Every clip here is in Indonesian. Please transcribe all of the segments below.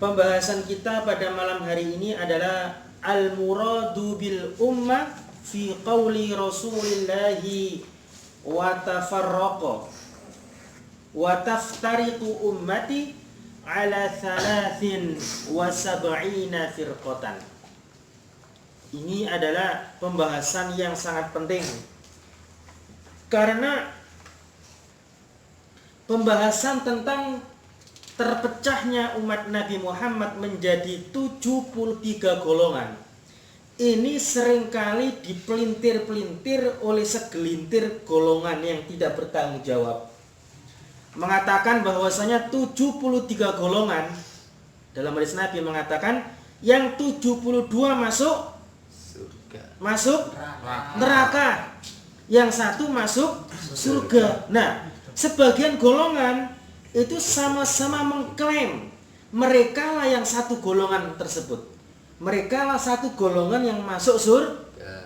Pembahasan kita pada malam hari ini adalah al-muradu bil ummah fi qawli Rasulillahi wa tafarraqa wa taftariqu ummati ala 73 firqatan. Ini adalah pembahasan yang sangat penting karena pembahasan tentang terpecahnya umat Nabi Muhammad menjadi 73 golongan ini seringkali dipelintir-pelintir oleh segelintir golongan yang tidak bertanggung jawab, mengatakan bahwasanya 73 golongan. Dalam hadis Nabi mengatakan yang 72 masuk neraka, yang satu masuk surga. Nah, sebagian golongan itu sama-sama mengklaim mereka lah yang satu golongan tersebut, mereka lah satu golongan yang masuk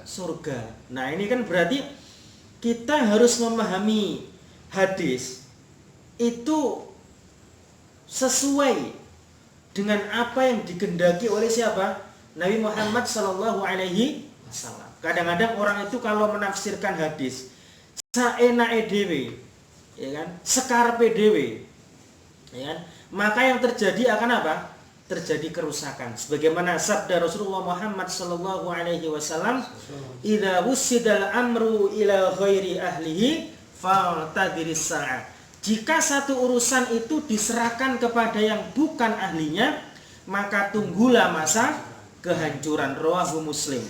surga. Nah, ini kan berarti kita harus memahami hadis itu sesuai dengan apa yang digendaki oleh siapa? Nabi Muhammad Sallallahu Alaihi Wasallam. Kadang-kadang orang itu kalau menafsirkan hadis saenake dhewe, ya kan, sekarpe dhewe, ya kan? Maka yang terjadi akan apa? Terjadi kerusakan. Sebagaimana sabda Rasulullah Muhammad sallallahu alaihi wasallam, "Idza wussidal amru ila ghairi ahlihi fa'tadiris sa'ah." Jika satu urusan itu diserahkan kepada yang bukan ahlinya, maka tunggulah masa kehancuran. Rawahu Muslim.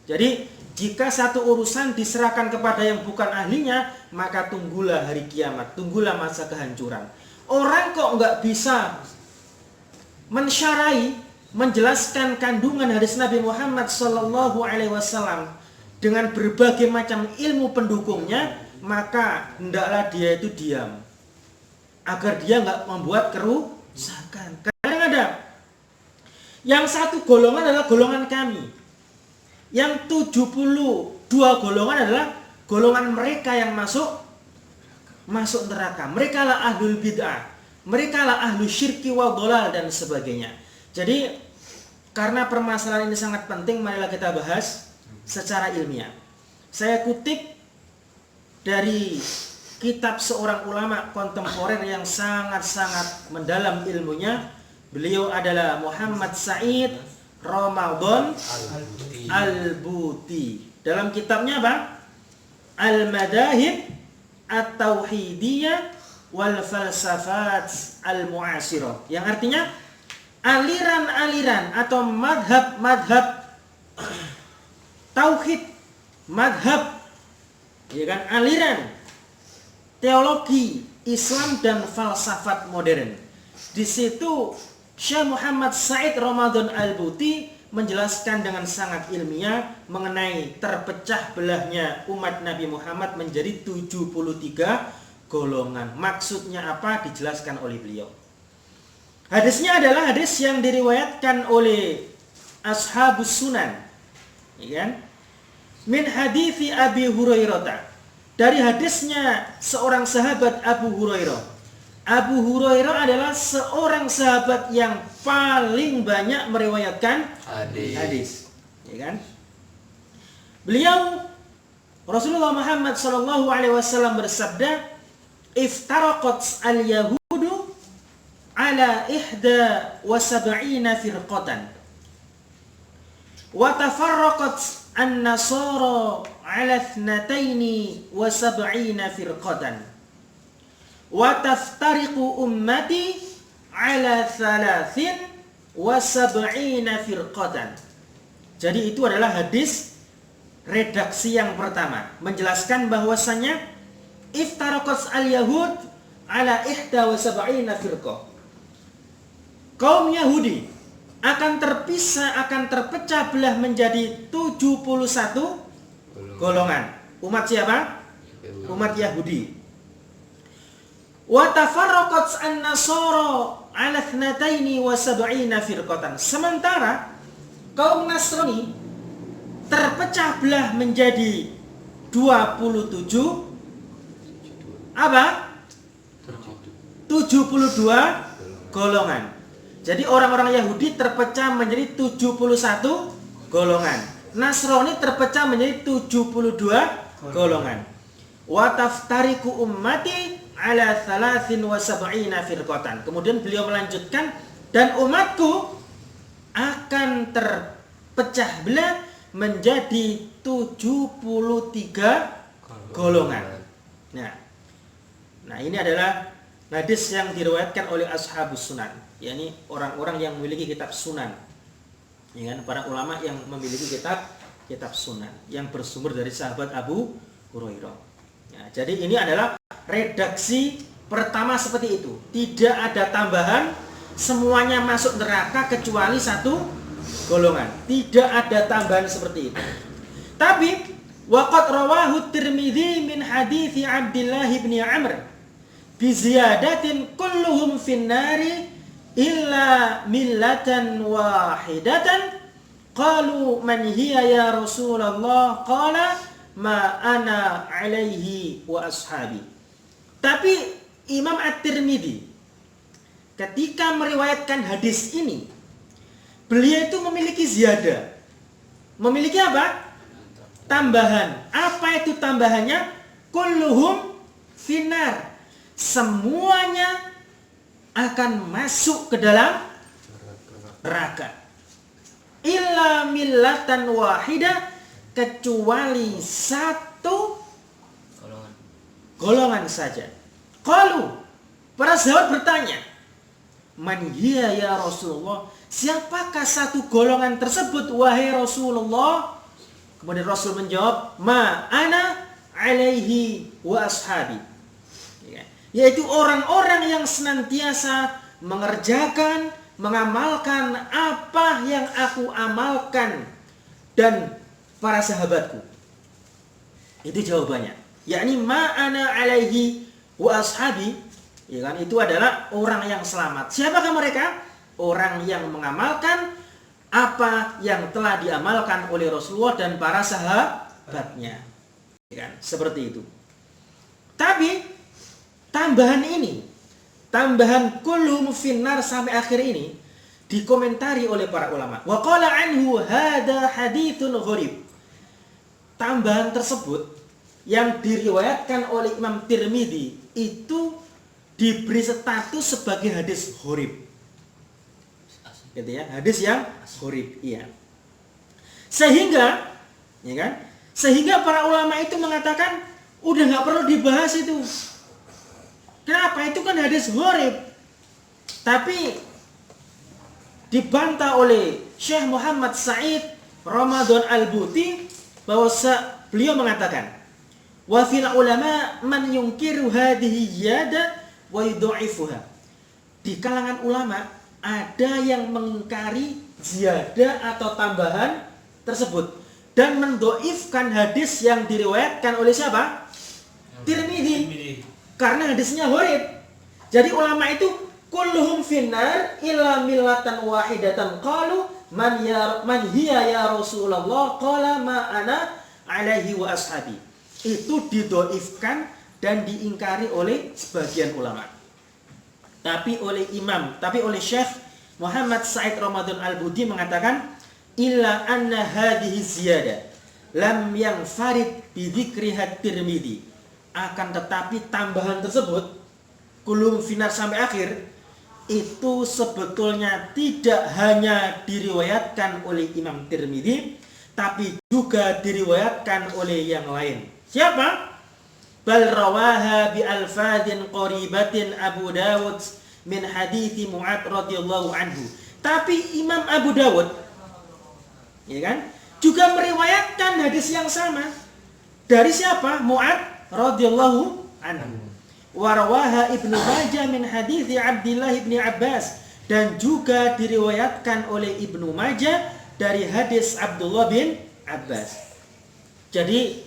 Jadi, jika satu urusan diserahkan kepada yang bukan ahlinya, maka tunggulah hari kiamat, tunggulah masa kehancuran. Orang kok nggak bisa mensyarai, menjelaskan kandungan hadis Nabi Muhammad Sallallahu Alaihi Wasallam dengan berbagai macam ilmu pendukungnya, maka hendaklah dia itu diam agar dia nggak membuat kerusakan. Kadang-kadang yang satu golongan adalah golongan kami, yang 72 golongan adalah golongan mereka yang masuk neraka. Mereka lah ahlul bid'ah, mereka lah ahlu syirki wal dhalal dan sebagainya. Jadi karena permasalahan ini sangat penting, marilah kita bahas secara ilmiah. Saya kutip dari kitab seorang ulama kontemporer yang sangat-sangat mendalam ilmunya. Beliau adalah Muhammad Said Ramadan Al-Buti. Dalam kitabnya apa? Al-Madahib At-Tauhidiyah wal Falsafat Al-Mu'asirah, yang artinya aliran-aliran atau madhab tauhid, madhab, ya kan, aliran teologi Islam dan falsafat modern. Di situ Syekh Muhammad Said Ramadan Al-Buti menjelaskan dengan sangat ilmiah mengenai terpecah belahnya umat Nabi Muhammad menjadi 73 golongan. Maksudnya apa? Dijelaskan oleh beliau. Hadisnya adalah hadis yang diriwayatkan oleh Ashabus Sunan, ya kan? Min hadithi Abi Hurairah. Dari hadisnya seorang sahabat Abu Hurairah. Abu Hurairah adalah seorang sahabat yang paling banyak meriwayatkan hadis, ya kan? Beliau Rasulullah Muhammad sallallahu alaihi wasallam bersabda, "Iftaraqat al-yahudu ala 71 firqatan wa tafarraqat an-nasara ala 72 firqatan wa taftariqu ummati ala 73 firqatan." Jadi itu adalah hadis redaksi yang pertama, menjelaskan bahwasanya iftaraqat al-yahud ala 71 firqah. Kaum Yahudi akan terpisah, akan terpecah belah menjadi 71 golongan. Umat siapa? Umat Yahudi. Wa tafarraqat an-nasara ala 72 firqatan. Sementara kaum Nasrani terpecah belah menjadi 27 apa? 72 golongan. Jadi orang-orang Yahudi terpecah menjadi 71 golongan. Nasrani terpecah menjadi 72 golongan. Wa taftariku ummati ala 73 firqatan. Kemudian beliau melanjutkan, dan umatku akan terpecah belah menjadi 73 golongan. Nah, ini adalah hadis yang diriwayatkan oleh ashabus sunan, yakni orang-orang yang memiliki kitab sunan. Ya kan, para ulama yang memiliki kitab sunan yang bersumber dari sahabat Abu Hurairah. Ya, jadi ini adalah redaksi pertama seperti itu. Tidak ada tambahan, semuanya masuk neraka kecuali satu golongan. Tidak ada tambahan seperti itu. Tapi waqad rawahu Tirmidzi min hadithi Abdullah bin Amr bi ziyadatin kulluhum finnari illa millatan wahidatan. Qalu man hiya ya Rasulullah? Qala ma ana alaihi wa ashabi. Tapi Imam At-Tirmidzi ketika meriwayatkan hadis ini, beliau itu memiliki ziyadah. Memiliki apa? Tambahan. Apa itu tambahannya? Kulluhum finar. Semuanya akan masuk ke dalam neraka. Illa millatan wahidah, kecuali satu golongan saja. Qalu, para sahabat bertanya, man hiya ya Rasulullah? Siapakah satu golongan tersebut wahai Rasulullah? Kemudian Rasul menjawab, ma ana alaihi wa ashabi. Yaitu orang-orang yang senantiasa mengerjakan, mengamalkan apa yang aku amalkan dan para sahabatku. Itu jawabannya. Yakni ma ana alaihi wa ashabi, ya kan, itu adalah orang yang selamat. Siapakah mereka? Orang yang mengamalkan apa yang telah diamalkan oleh Rasulullah dan para sahabatnya. Ya kan? Seperti itu. Tapi tambahan ini, tambahan kulluhum finnar sampai akhir ini dikomentari oleh para ulama. Wa qala anhu hada haditsun gharib. Tambahan tersebut yang diriwayatkan oleh Imam Tirmidzi itu diberi status sebagai hadis gharib. Gitu ya, hadis yang gharib, iya. Sehingga, ya kan? Sehingga para ulama itu mengatakan udah nggak perlu dibahas itu. Kenapa? Itu kan hadis gharib. Tapi dibantah oleh Syekh Muhammad Sa'id Ramadan Al-Buti bahwa beliau mengatakan, wa fil ulama man yunkiru hadhihi ziyada wa yudha'ifuha. Di kalangan ulama ada yang mengingkari ziyadah atau tambahan tersebut dan mendoifkan hadis yang diriwayatkan oleh siapa? Tirmidzi. Karena hadisnya gharib. Jadi ulama itu kulluhum finnar illa millatan wahidatan. Qalu man hiya ya Rasulullah? Qala ma ana alaihi wa ashabi. Itu didoifkan dan diingkari oleh sebagian ulama. Tapi oleh Syekh Muhammad Sa'id Ramadan Al-Buti mengatakan illa anna hadhihi ziyadah lam yanfarid bi dzikriha Tirmidzi. Akan tetapi tambahan tersebut kulum finar sampai akhir itu sebetulnya tidak hanya diriwayatkan oleh Imam Tirmidzi, tapi juga diriwayatkan oleh yang lain. Siapa? Bal rawaha bi alfadin qaribatin Abu Dawud min hadithi Mu'ad radhiyallahu anhu. Tapi Imam Abu Dawud, ya kan, juga meriwayatkan hadis yang sama dari siapa? Mu'ad radhiyallahu anhu. Wa rawaha Ibnu Majah min hadithi Abdullah bin Abbas, dan juga diriwayatkan oleh Ibnu Majah dari hadis Abdullah bin Abbas. Jadi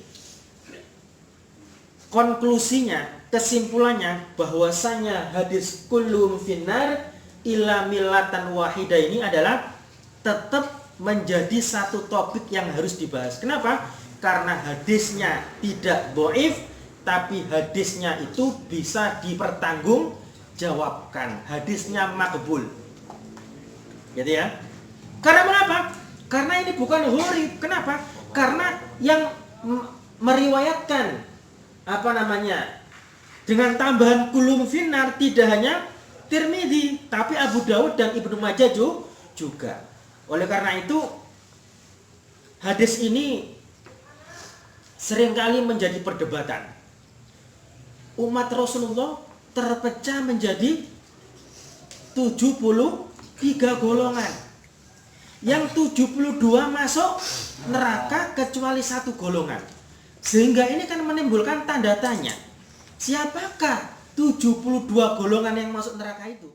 konklusinya, kesimpulannya bahwasanya hadis kullum finnar illa millatan wahidah ini adalah tetap menjadi satu topik yang harus dibahas. Kenapa? Karena hadisnya tidak dhaif, tapi hadisnya itu bisa dipertanggungjawabkan. Hadisnya makbul. Gitu ya. Karena mengapa? Karena ini bukan gharib. Kenapa? Karena yang meriwayatkan dengan tambahan kulum finnar tidak hanya Tirmidzi, tapi Abu Dawud dan Ibnu Majah juga. Oleh karena itu hadis ini seringkali menjadi perdebatan. Umat Rasulullah terpecah menjadi 73 golongan. Yang 72 masuk neraka kecuali satu golongan. Sehingga ini kan menimbulkan tanda tanya. Siapakah 72 golongan yang masuk neraka itu?